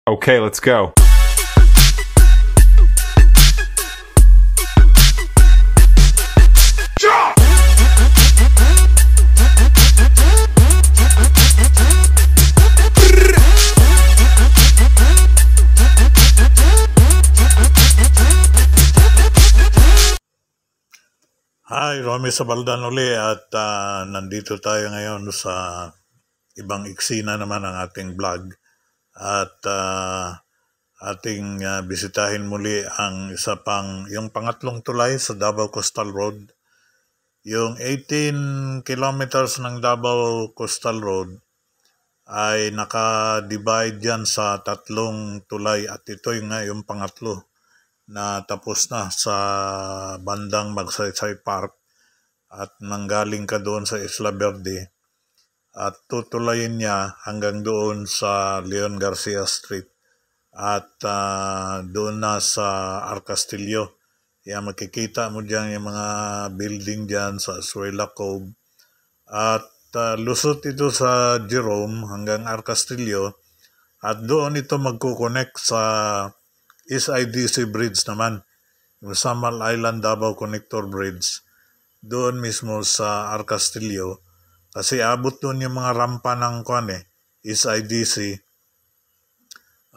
Okay, let's go. Hi, Romy Sabaldan uli at nandito tayo ngayon sa ibang eksena naman ng ating vlog at ating bisitahin muli ang isa pang, yung pangatlong tulay sa Davao Coastal Road. Yung 18 kilometers ng Davao Coastal Road ay naka-divide yan sa tatlong tulay at ito yung pangatlo na tapos na sa bandang Magsaysay Park at nanggaling ka doon sa Isla Verde at tutulayin niya hanggang doon sa Leon Garcia Street at doon na sa Arcastillo. Kaya makikita mo dyan yung mga building dyan sa Azuela Cove at lusot ito sa Jerome hanggang Arcastillo at doon ito magkukonect sa SIDC Bridge naman, yung Samal Island Davao Connector Bridge, doon mismo sa Arcastillo. Kasi abot doon yung mga rampa ng SIDC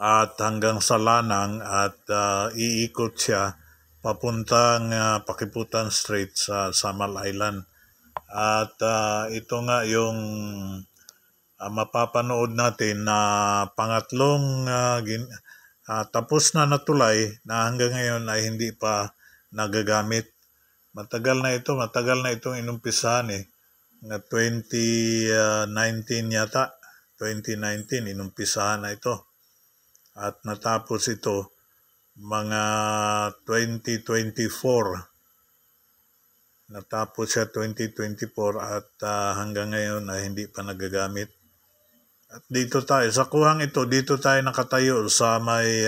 at hanggang sa Lanang at iikot siya papuntang Pakiputan Strait sa Samal Island. At ito nga yung mapapanood natin na pangatlong tapos na natulay na hanggang ngayon ay hindi pa nagagamit. Matagal na itong inumpisahan na 2019 yata, 2019 inumpisahan na ito. At natapos ito mga 2024. Natapos siya 2024 at hanggang ngayon ay hindi pa nagagamit. At dito tayo, sa kuhang ito, dito tayo nakatayo sa may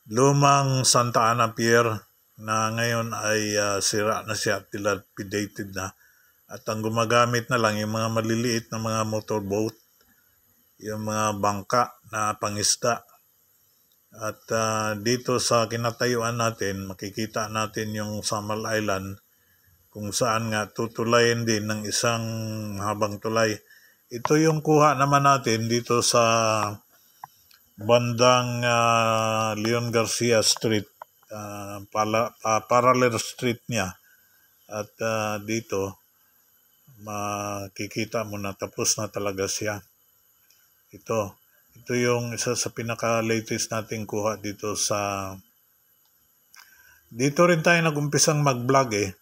lumang Santa Ana Pier na ngayon ay sira na siya, dilapidated na. At ang gumagamit na lang yung mga maliliit na mga motorboat, yung mga bangka na pangisda. At dito sa kinatayuan natin, makikita natin yung Samal Island kung saan nga tutulayin din ng isang habang tulay. Ito yung kuha naman natin dito sa bandang Leon Garcia Street, parallel street niya. At dito, makikita mo na tapos na talaga siya. Ito yung isa sa pinaka-latest nating kuha dito sa... Dito rin tayo nag-umpisang mag-vlog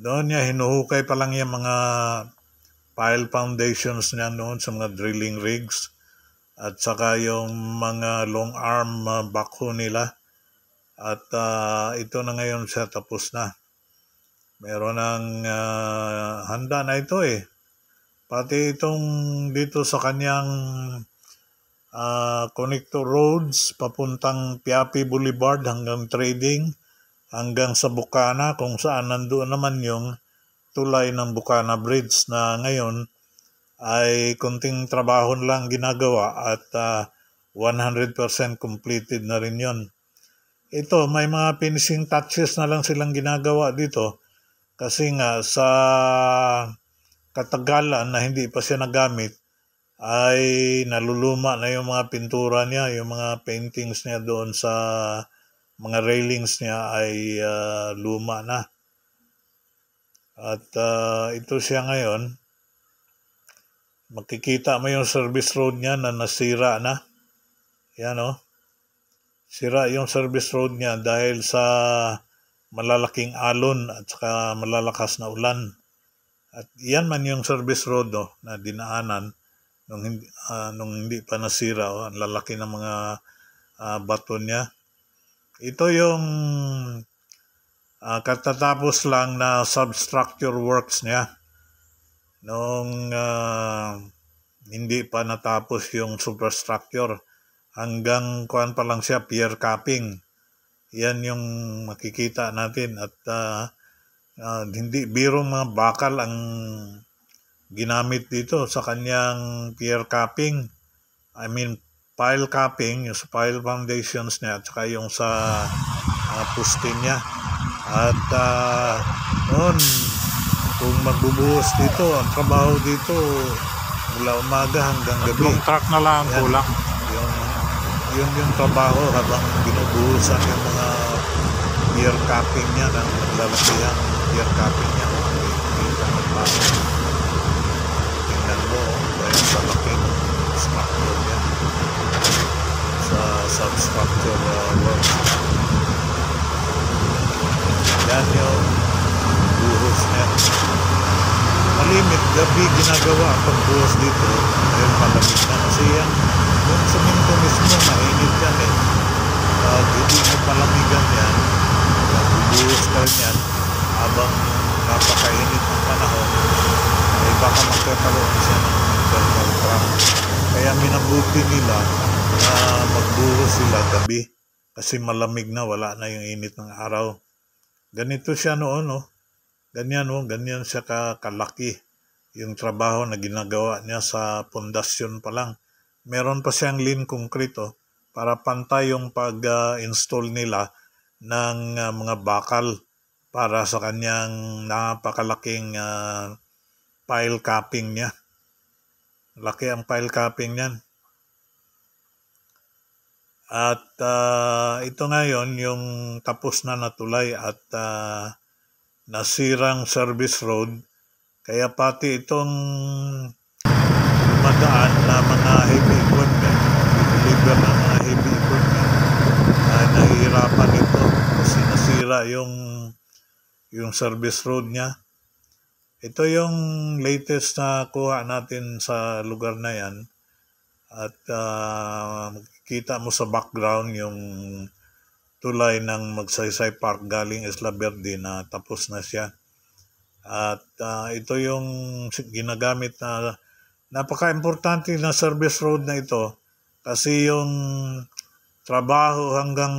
Doon niya, hinuhukay pa lang yung mga pile foundations niya noon sa mga drilling rigs at saka yung mga long arm backhoe nila at ito na ngayon siya tapos na. Meron ng handa na ito pati itong dito sa kanyang connector roads papuntang Piapi Boulevard hanggang Trading hanggang sa Bukana kung saan nandoon naman yung tulay ng Bukana Bridge na ngayon ay kunting trabaho lang ginagawa at 100% completed na rin yon. Ito, may mga finishing touches na lang silang ginagawa dito kasi nga sa katagalan na hindi pa siya nagamit ay naluluma na yung mga pintura niya, yung mga paintings niya doon sa mga railings niya ay luma na. At ito siya ngayon, makikita mo yung service road niya na nasira na. Yan sira yung service road niya dahil sa malalaking alon at saka malalakas na ulan. At yan man yung service road na dinaanan nung hindi pa nasira. Ang lalaki ng mga bato niya. Ito yung katatapos lang na substructure works niya nung hindi pa natapos yung superstructure hanggang pa lang siya pier capping. Yan yung makikita natin at hindi birong mga bakal ang ginamit dito sa kanyang pier capping. I mean pile capping, yung sa pile foundations niya, at saka yung sa poste niya. At noon, kung magbubuhos dito, ang trabaho dito mula umaga hanggang gabi. Tatlong truck na lang ang kulang. Yung trabaho habang binubuhusan yung mga pier capping niya, ng lalakihang pier capping niya. Tingnan mo, dahil sa laking structure niya, sa substructure works. Yan yung buhos niya. Malimit, gabi ginagawa ang pagbuhos dito dahil malamig na. Kasi yan, yung semento mismo, mainit yan eh. Pag hindi mo palamigan yan, bubuhos ka rin yan, habang napakainit ng panahon, ay baka magkakaroon siya ng thermal crack. Kaya minabuti nila na magbuhos sila gabi kasi malamig na, wala na yung init ng araw. Ganito siya noon, no? Ganyan siya kalaki yung trabaho na ginagawa niya sa pundasyon pa lang. Meron pa siyang lean concrete para pantay yung pag-install nila ng mga bakal para sa kanyang napakalaking pile capping niya. Laki ang pile capping niyan. At ito ngayon yung tapos na tulay at nasirang service road, kaya pati itong dumadaan na mga heavy equipment, deliver ng mga heavy equipment, nahihirapan ito kasi nasira yung service road niya. Ito yung latest na kuha natin sa lugar na yan, at makikita mo sa background yung tulay ng Magsaysay Park galing Isla Verde na tapos na siya. At ito yung ginagamit na napaka-importante na service road na ito kasi yung trabaho hanggang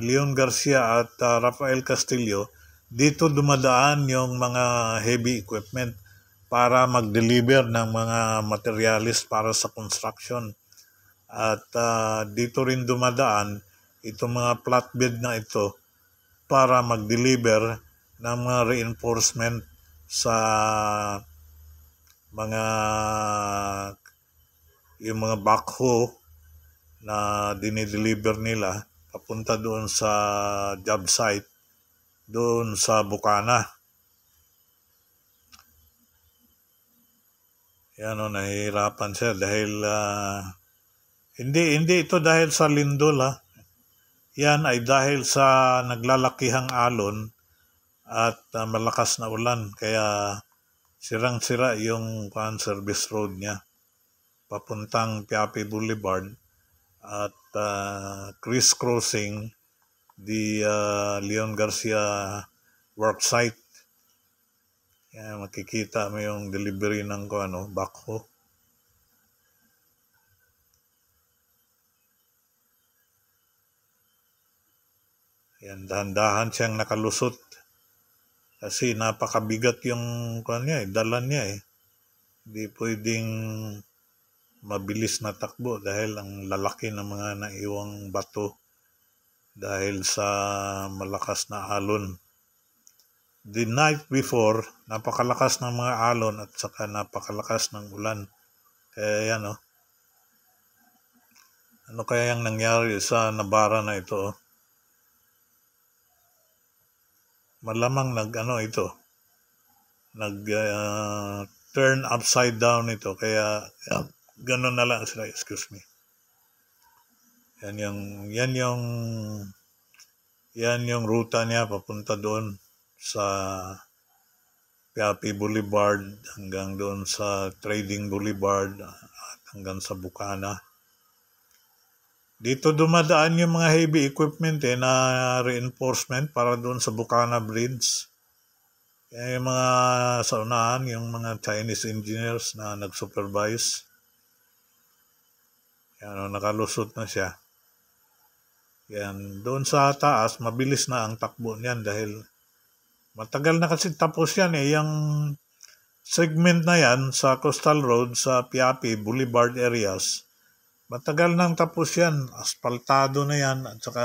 Leon Garcia at Rafael Castillo, dito dumadaan yung mga heavy equipment para mag-deliver ng mga materialis para sa construction. At dito rin dumadaan itong mga flatbed na ito para mag-deliver ng mga reinforcement sa yung mga backhoe na dinideliver nila papunta doon sa job site doon sa Bukana. Yan nahihirapan siya dahil hindi ito dahil sa lindol Yan ay dahil sa naglalakihang alon at malakas na ulan, kaya sirang-sira yung service road niya papuntang Piapi Boulevard at crisscrossing the Leon Garcia worksite. Yan, makikita mo yung delivery ng backhoe. Yan, dahan-dahan siyang nakalusot kasi napakabigat yung dala niya Hindi pwedeng mabilis na takbo dahil ang lalaki ng mga naiwang bato dahil sa malakas na alon. The night before, napakalakas ng mga alon at saka napakalakas ng ulan. Kaya yan ano kaya yung nangyari sa nabara na ito Malamang turn upside down ito, kaya ganun na lang sila, excuse me. Yan yung ruta niya papunta doon sa Piapi Boulevard hanggang doon sa Trading Boulevard at hanggang sa Bukana. Dito dumadaan yung mga heavy equipment na reinforcement para doon sa Bukana Bridge. Yung mga sa unahan, yung mga Chinese engineers na nag-supervise. Yan, nakalusot na siya. Yan, doon sa taas, mabilis na ang takbo niyan dahil matagal na kasi tapos yan Yung segment na yan sa Coastal Road, sa Piapi Boulevard areas, Matagal nang tapos yan. Asfaltado na yan. At saka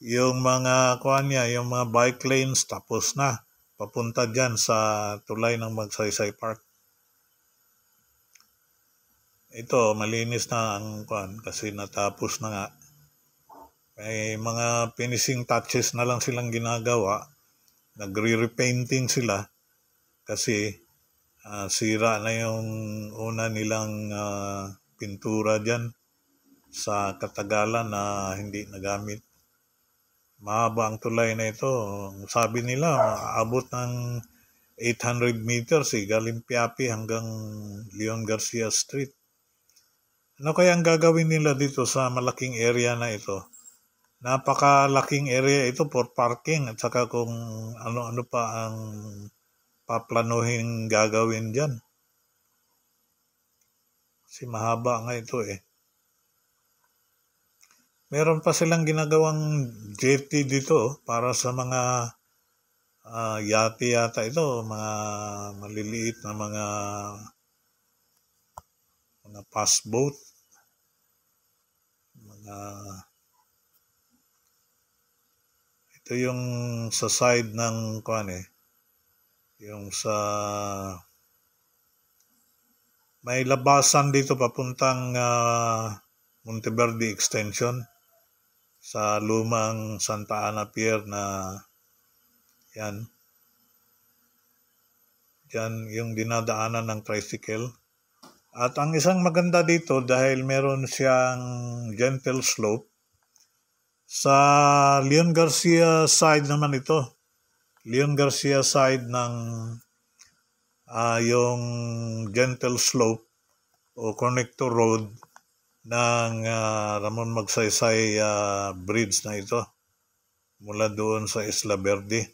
yung mga yung mga bike lanes tapos na. Papunta dyan sa tulay ng Magsaysay Park. Ito, malinis na ang kasi natapos na nga. May mga finishing touches na lang silang ginagawa. Nagre-repainting sila kasi sira na yung una nilang pintura dyan sa katagalan na hindi nagamit. Mahaba ang tulay na ito. Sabi nila, maabot ng 800 meters galing Piapi hanggang Leon Garcia Street. Ano kaya ang gagawin nila dito sa malaking area na ito? Napakalaking area ito for parking at saka kung ano-ano pa ang paplanuhin gagawin dyan. Kasi mahaba nga ito eh. Meron pa silang ginagawang jetty dito para sa mga yate yata ito, mga maliliit na mga fast boat, ito yung sa side ng yung sa may labasan dito papuntang Monteverde Extension sa lumang Santa Ana Pier na yan. Diyan yung dinadaanan ng tricycle. At ang isang maganda dito dahil meron siyang gentle slope. Sa Leon Garcia side naman ito. Leon Garcia side ng yung gentle slope o connector road ng Ramon Magsaysay bridge na ito mula doon sa Isla Verde.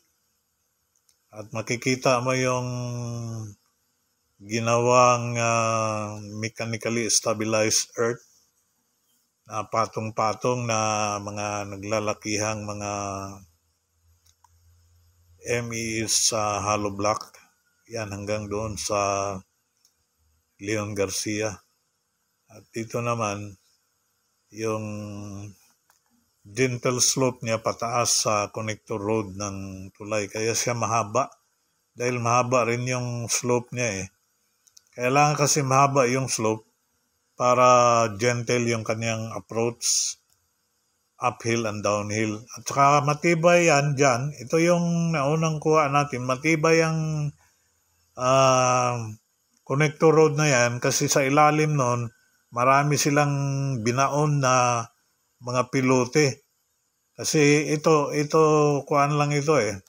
At makikita mo yung ginawang mechanically stabilized earth na patong-patong na mga naglalakihang mga MEs sa hollow block. Yan hanggang doon sa Leon Garcia. At dito naman, yung gentle slope niya pataas sa connector road ng tulay. Kaya siya mahaba. Dahil mahaba rin yung slope niya eh. Kailangan kasi mahaba yung slope para gentle yung kanyang approach uphill and downhill. At saka matibay yan dyan. Ito yung naunang kuha natin. Matibay ang connector road na yan kasi sa ilalim nun, marami silang binaon na mga pilote. Kasi ito kuhaan lang ito eh.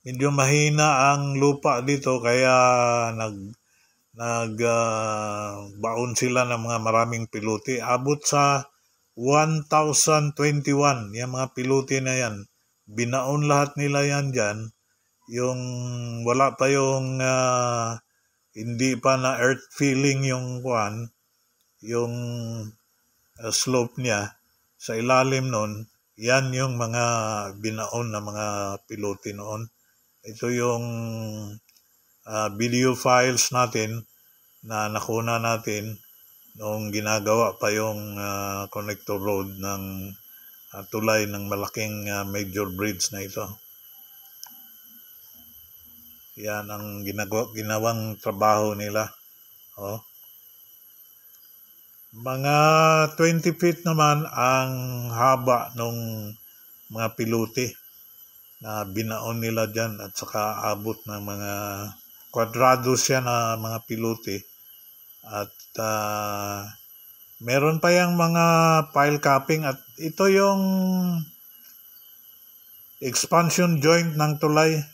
Medyo mahina ang lupa dito kaya baon sila ng mga maraming pilote. Abot sa 1,021 yung mga pilote na yan. Binaon lahat nila yan dyan. Yung wala pa yung hindi pa na earth filling yung yung slope niya sa ilalim nun, yan yung mga binaon na mga pilote noon. Ito yung video files natin na nakuna natin noong ginagawa pa yung connector road ng tulay ng malaking major bridge na ito. Yan ang ginawang trabaho nila. Oh. Mga 20 feet naman ang haba ng mga pilote na binaon nila dyan at saka abot ng mga kwadrado siya na mga pilote. At meron pa yung mga pile capping at ito yung expansion joint ng tulay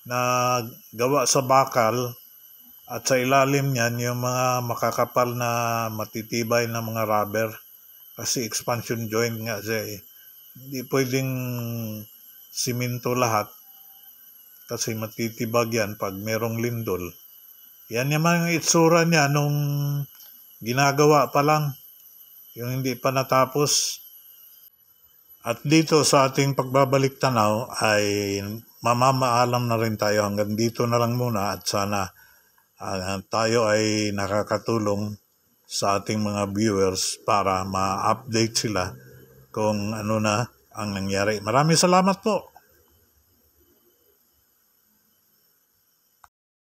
na gawa sa bakal at sa ilalim niyan yung mga makakapal na matitibay na mga rubber kasi expansion joint nga siya eh. Hindi pwedeng simento lahat kasi matitibag yan pag merong lindol. Yan naman yung itsura niya nung ginagawa pa lang, yung hindi pa natapos. At dito sa ating pagbabalik tanaw ay mamamaalam na rin tayo. Hanggang dito na lang muna at sana tayo ay nakakatulong sa ating mga viewers para ma-update sila kung ano na ang nangyari. Maraming salamat po.